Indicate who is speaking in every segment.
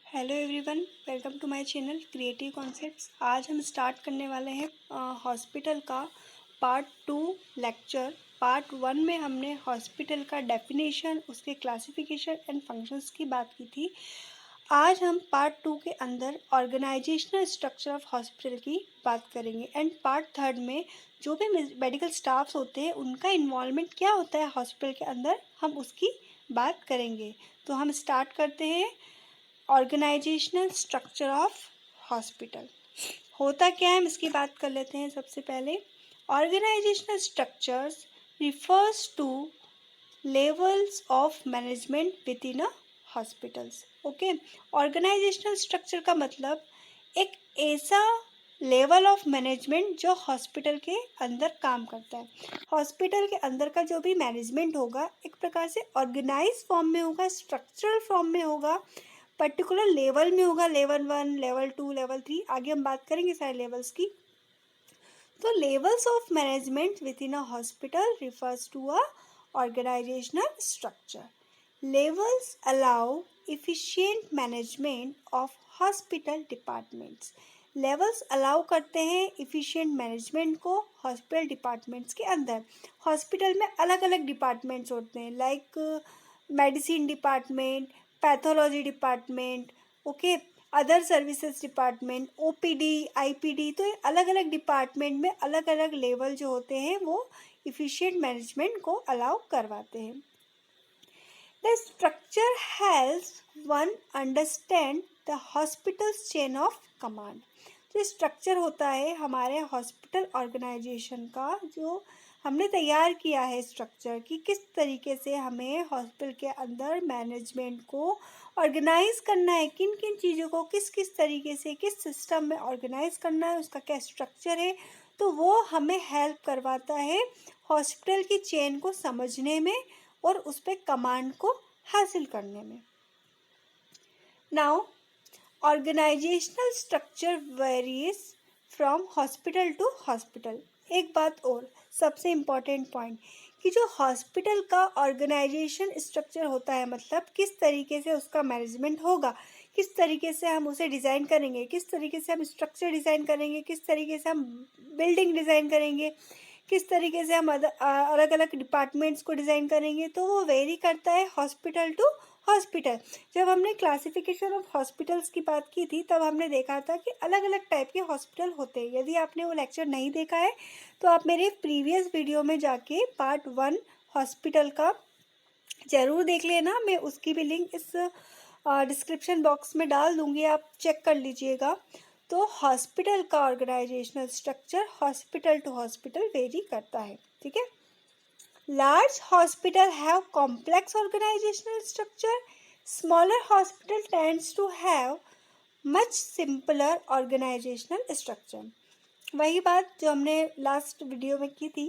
Speaker 1: Hello everyone, welcome to my channel creative concepts. आज हम start करने वाले हैं हॉस्पिटल का पार्ट 2 लेक्चर। पार्ट 1 में हमने हॉस्पिटल का डेफिनेशन, उसके क्लासिफिकेशन एंड फंक्शंस की बात की थी। आज हम पार्ट 2 के अंदर ऑर्गेनाइजेशनल स्ट्रक्चर ऑफ हॉस्पिटल की बात करेंगे एंड पार्ट 3 में जो भी मेडिकल स्टाफ्स होते हैं उनका इन्वॉल्वमेंट क्या होता है हॉस्पिटल के अंदर, हम उसकी बात करेंगे। तो हम स्टार्ट करते हैं। ऑर्गेनाइजेशनल स्ट्रक्चर ऑफ हॉस्पिटल होता क्या है, हम इसकी बात कर लेते हैं। सबसे पहले organizational structures refers to levels of management within a hospitals. Okay, organizational structure का मतलब एक ऐसा लेवल ऑफ मैनेजमेंट जो हॉस्पिटल के अंदर काम करता है। हॉस्पिटल के अंदर का जो भी मैनेजमेंट होगा एक प्रकार से ऑर्गेनाइज फॉर्म में होगा, स्ट्रक्चरल फॉर्म में होगा, पर्टिकुलर लेवल में होगा। लेवल 1, लेवल 2, लेवल 3, आगे हम बात करेंगे सारे लेवल्स की। तो levels of management within a hospital refers to a organizational structure. Levels allow efficient management of hospital departments. Levels allow करते हैं इफ़िशियंट मैनेजमेंट को हॉस्पिटल डिपार्टमेंट्स के अंदर। हॉस्पिटल में अलग अलग डिपार्टमेंट्स होते हैं, like medicine department, pathology department, okay, other services department, OPD, IPD. तो अलग अलग डिपार्टमेंट में अलग अलग लेवल जो होते हैं वो इफ़िशियंट मैनेजमेंट को अलाउ करवाते हैं। The structure helps one understand the hospitals chain of command. जो स्ट्रक्चर होता है हमारे हॉस्पिटल ऑर्गेनाइजेशन का, जो हमने तैयार किया है स्ट्रक्चर कि किस तरीके से हमें हॉस्पिटल के अंदर मैनेजमेंट को ऑर्गेनाइज करना है, किन किन चीज़ों को किस किस तरीके से किस सिस्टम में ऑर्गेनाइज करना है, उसका क्या स्ट्रक्चर है, तो वो हमें हेल्प करवाता है हॉस्पिटल की चेन को समझने में और उस पर कमांड को हासिल करने में। Now organizational structure varies from hospital to hospital. एक बात और सबसे इम्पॉर्टेंट पॉइंट कि जो हॉस्पिटल का ऑर्गेनाइजेशन स्ट्रक्चर होता है, मतलब किस तरीके से उसका मैनेजमेंट होगा, किस तरीके से हम उसे डिज़ाइन करेंगे, किस तरीके से हम स्ट्रक्चर डिज़ाइन करेंगे, किस तरीके से हम बिल्डिंग डिज़ाइन करेंगे, किस तरीके से हम अलग अलग डिपार्टमेंट्स को डिज़ाइन करेंगे, तो वो वेरी करता है हॉस्पिटल टू हॉस्पिटल। जब हमने क्लासिफिकेशन ऑफ हॉस्पिटल्स की बात की थी तब हमने देखा था कि अलग अलग टाइप के हॉस्पिटल होते हैं। यदि आपने वो लेक्चर नहीं देखा है तो आप मेरे प्रीवियस वीडियो में जाके पार्ट 1 हॉस्पिटल का ज़रूर देख लेना। मैं उसकी भी लिंक इस डिस्क्रिप्शन बॉक्स में डाल दूँगी, आप चेक कर लीजिएगा। तो हॉस्पिटल का organizational structure hospital to hospital vary करता है, ठीक है। Large hospital have complex organizational structure. Smaller hospital tends to have much simpler organizational structure. वही बात जो हमने लास्ट वीडियो में की थी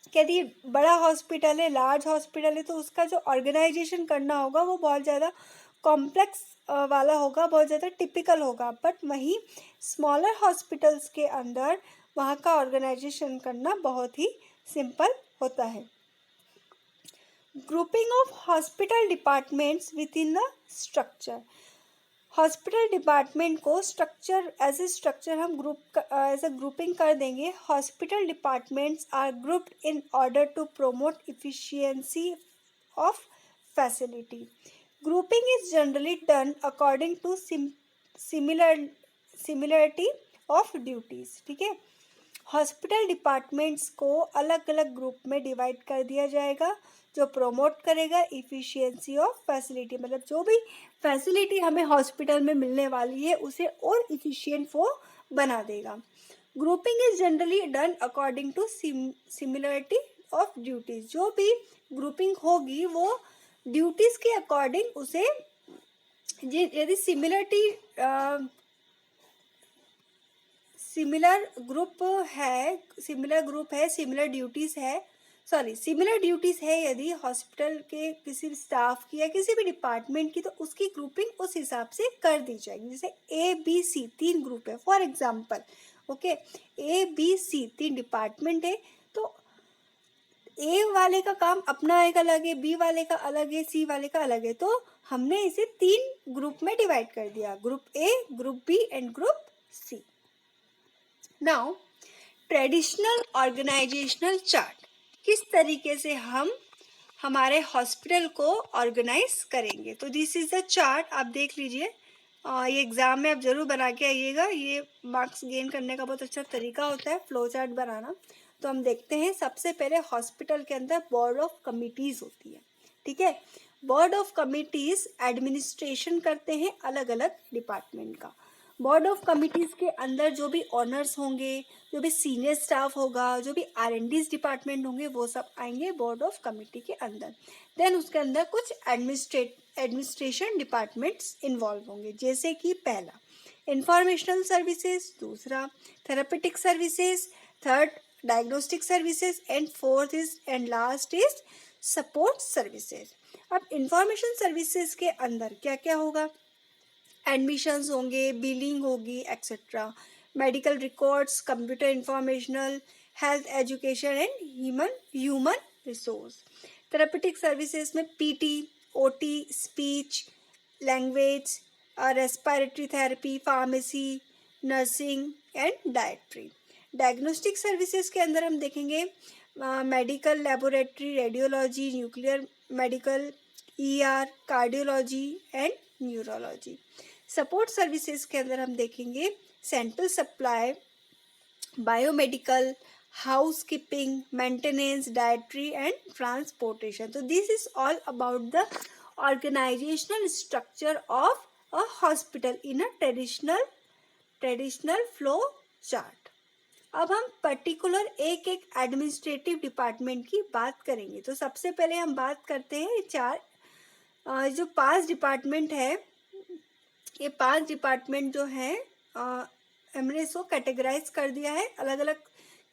Speaker 1: कि यदि बड़ा हॉस्पिटल है, लार्ज हॉस्पिटल है, तो उसका जो ऑर्गेनाइजेशन करना होगा वो बहुत ज़्यादा कॉम्प्लेक्स वाला होगा, बहुत ज़्यादा टिपिकल होगा। बट वहीं स्मॉलर हॉस्पिटल्स के अंदर वहाँ का ऑर्गेनाइजेशन करना बहुत ही सिंपल होता है। Grouping of hospital departments within the structure. Hospital department को स्ट्रक्चर एज ए स्ट्रक्चर हम एज ए ग्रुपिंग कर देंगे। Hospital departments are grouped in order to promote efficiency of facility. Grouping is generally done according to similarity of duties, ठीक है। Hospital departments को अलग अलग group में डिवाइड कर दिया जाएगा जो प्रोमोट करेगा इफ़िशियंसी ऑफ फैसिलिटी, मतलब जो भी फैसिलिटी हमें हॉस्पिटल में मिलने वाली है उसे और इफ़िशियंट वो बना देगा। Grouping is generally done according to similarity of duties. जो भी ग्रुपिंग होगी वो ड्यूटीज़ के अकॉर्डिंग उसे, यदि सिमिलर ग्रुप है, सिमिलर ड्यूटीज़ है, सिमिलर ड्यूटीज़ है यदि हॉस्पिटल के किसी भी स्टाफ की या किसी भी डिपार्टमेंट की, तो उसकी ग्रुपिंग उस हिसाब से कर दी जाएगी। जैसे ABC 3 ग्रुप है for example, okay, ABC 3 department है, तो ए वाले का काम अपना एक अलग है, बी वाले का अलग है, सी वाले का अलग है, तो हमने इसे 3 ग्रुप में डिवाइड कर दिया, group A, group B and group C. Now traditional organizational chart, किस तरीके से हम हमारे हॉस्पिटल को ऑर्गेनाइज करेंगे। तो दिस इज़ द चार्ट, आप देख लीजिए। ये एग्ज़ाम में आप ज़रूर बना के आइएगा, ये मार्क्स गेन करने का बहुत अच्छा तरीका होता है फ्लो चार्ट बनाना। तो हम देखते हैं, सबसे पहले हॉस्पिटल के अंदर बोर्ड ऑफ कमिटीज़ होती है, ठीक है। बोर्ड ऑफ कमिटीज़ एडमिनिस्ट्रेशन करते हैं अलग अलग डिपार्टमेंट का। बोर्ड ऑफ कमिटीज़ के अंदर जो भी ऑनर्स होंगे, जो भी सीनियर स्टाफ होगा, जो भी R&D डिपार्टमेंट होंगे, वो सब आएंगे बोर्ड ऑफ कमिटी के अंदर। देन उसके अंदर कुछ एडमिनिस्ट्रेशन डिपार्टमेंट्स इन्वॉल्व होंगे, जैसे कि पहला इंफॉर्मेशनल सर्विसेज, दूसरा therapeutic services, third diagnostic services and fourth is and last is support services. अब इंफॉर्मेशन सर्विसेज के अंदर क्या क्या होगा, एडमिशन्स होंगे, बिलिंग होगी etcetera, medical records, computer informational, health education and human resource. Therapeutic services में PT, OT, speech, language, respiratory therapy, pharmacy, nursing and dietary. Diagnostic services के अंदर हम देखेंगे medical laboratory, radiology, nuclear medical, ER, cardiology and neurology. Support services के अंदर हम देखेंगे central supply, biomedical, house keeping, maintenance, dietary and transportation. तो this is all about the organisational structure of a hospital in a traditional flow chart. अब हम particular एक एक administrative department की बात करेंगे। तो सबसे पहले हम बात करते हैं जो 5 डिपार्टमेंट है, ये 5 डिपार्टमेंट जो है हमने इसको कैटेगराइज कर दिया है, अलग अलग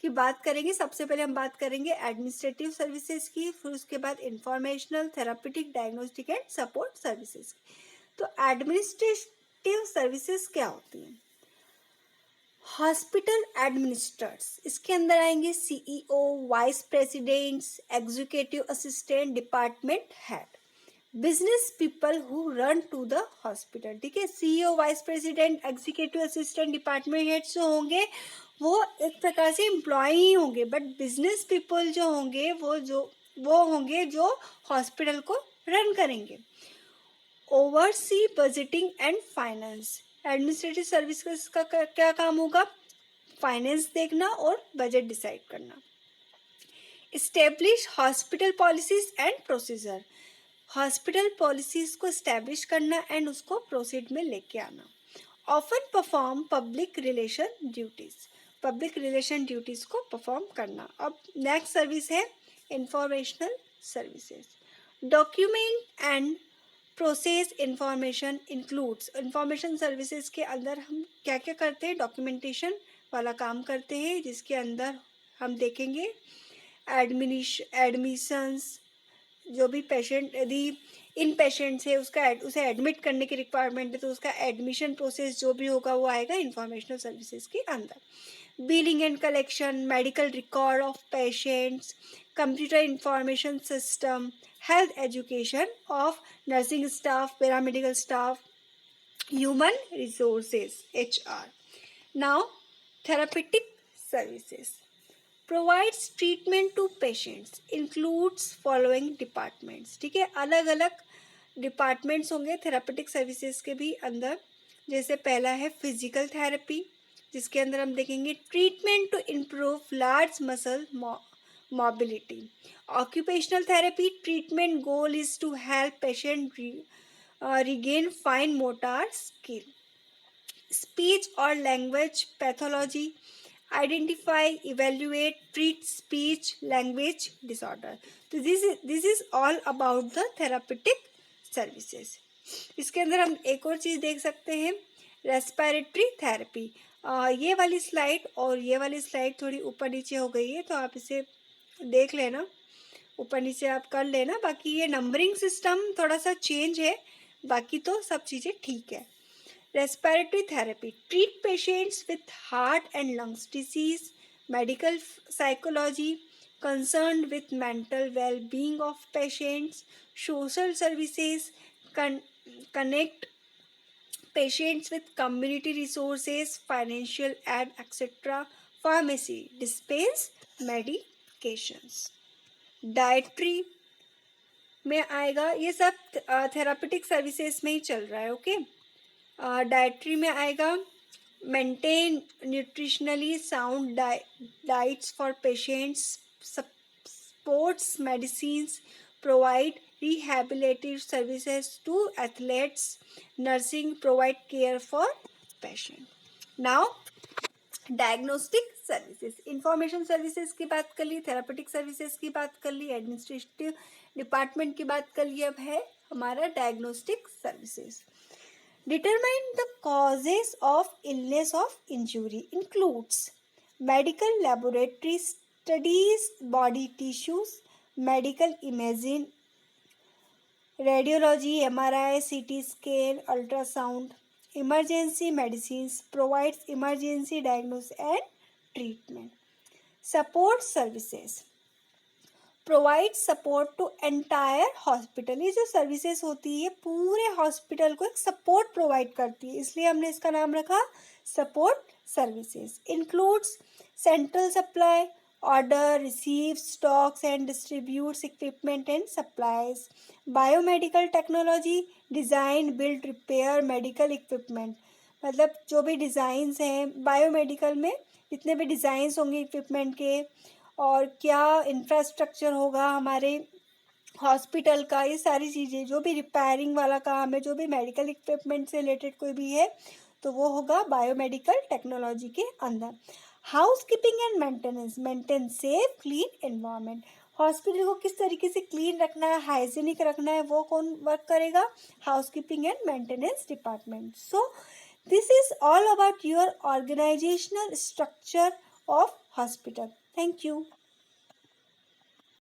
Speaker 1: की बात करेंगे। सबसे पहले हम बात करेंगे एडमिनिस्ट्रेटिव सर्विसेज की, फिर उसके बाद informational, therapeutic, diagnostic and support services की। तो एडमिनिस्ट्रेटिव सर्विसेज क्या होती हैं? हॉस्पिटल एडमिनिस्ट्रेटर्स, इसके अंदर आएंगे CEO, vice presidents, executive assistant, department head, business people who run to the hospital, ठीक है। CEO, vice president, executive assistant, department head जो होंगे वो एक प्रकार से एम्प्लॉय ही होंगे, बट बिजनेस पीपल जो होंगे वो होंगे जो हॉस्पिटल को रन करेंगे। Oversee budgeting and finance, administrative services का क्या काम होगा? फाइनेंस देखना और बजट डिसाइड करना। Establish hospital policies and procedure, hospital policies को इस्टेब्लिश करना एंड उसको प्रोसीड में लेके आना। Often perform public relation duties, public relation duties को परफॉर्म करना। अब नेक्स्ट सर्विस है informational services, document and process information includes, information services के अंदर हम क्या क्या करते हैं? डॉक्यूमेंटेशन वाला काम करते हैं, जिसके अंदर हम देखेंगे एडमिशंस, जो भी पेशेंट यदि इन पेशेंट से उसे एडमिट करने की रिक्वायरमेंट है तो उसका एडमिशन प्रोसेस जो भी होगा वो आएगा इंफॉर्मेशनल सर्विसेज के अंदर। Billing and collection, medical record of patients, computer information system, health education of nursing staff, paramedical staff, human resources HR। Now therapeutic services provides treatment to patients, includes following departments, ठीक है। अलग अलग departments होंगे therapeutic services के भी अंदर, जैसे पहला है फिजिकल थेरेपी, जिसके अंदर हम देखेंगे treatment to improve large muscle mobility. Occupational therapy, treatment goal is to help patient regain fine motor skill. Speech और language pathology, identify, evaluate, treat speech language disorder. तो this is all about the therapeutic services. इसके अंदर हम एक और चीज़ देख सकते हैं, रेस्पिरेटरी थेरेपी। ये वाली स्लाइड और ये वाली स्लाइड थोड़ी ऊपर नीचे हो गई है, तो आप इसे देख लेना, ऊपर नीचे आप कर लेना। बाकी ये नंबरिंग सिस्टम थोड़ा सा चेंज है, बाकी तो सब चीज़ें ठीक है। Respiratory therapy, treat patients with heart and lungs disease, medical psychology, concerned with mental well-being of patients, social services, connect patients with community resources, financial aid, etc. Pharmacy dispense medications. Dietary में आएगा, ये सब therapeutic services में ही चल रहा है. Okay. Dietary में आएगा maintain nutritionally sound diets for patients, sports medicines, provide rehabilitative services to athletes, nursing, provide care for patient. Now diagnostic services, information services की बात कर ली, थेरापेटिक सर्विसेज की बात कर ली, एडमिनिस्ट्रेटिव डिपार्टमेंट की बात कर ली. अब है हमारा diagnostic services. Determine the causes of illness of injury includes medical laboratory studies, body tissues, medical imaging, radiology, MRI, CT scan, ultrasound. Emergency medicines provides emergency diagnosis and treatment. Support services provide support to entire hospital. ये जो services होती है पूरे hospital को एक support provide करती है, इसलिए हमने इसका नाम रखा support services. Includes central supply, order, receives, stocks and distributes equipment and supplies. Biomedical technology, design, build, repair medical equipment. मतलब जो भी डिज़ाइंस हैं बायोमेडिकल में, जितने भी डिज़ाइंस होंगे इक्विपमेंट के और क्या इंफ्रास्ट्रक्चर होगा हमारे हॉस्पिटल का, ये सारी चीज़ें, जो भी रिपेयरिंग वाला काम है, जो भी मेडिकल इक्विपमेंट से रिलेटेड कोई भी है तो वो होगा बायोमेडिकल टेक्नोलॉजी के अंदर. House keeping and maintenance, maintain safe clean environment. Hospital को किस तरीके से क्लीन रखना है, हाइजीनिक रखना है, वो कौन वर्क करेगा? Housekeeping and maintenance department. So this is all about your organizational structure of hospital. Thank you.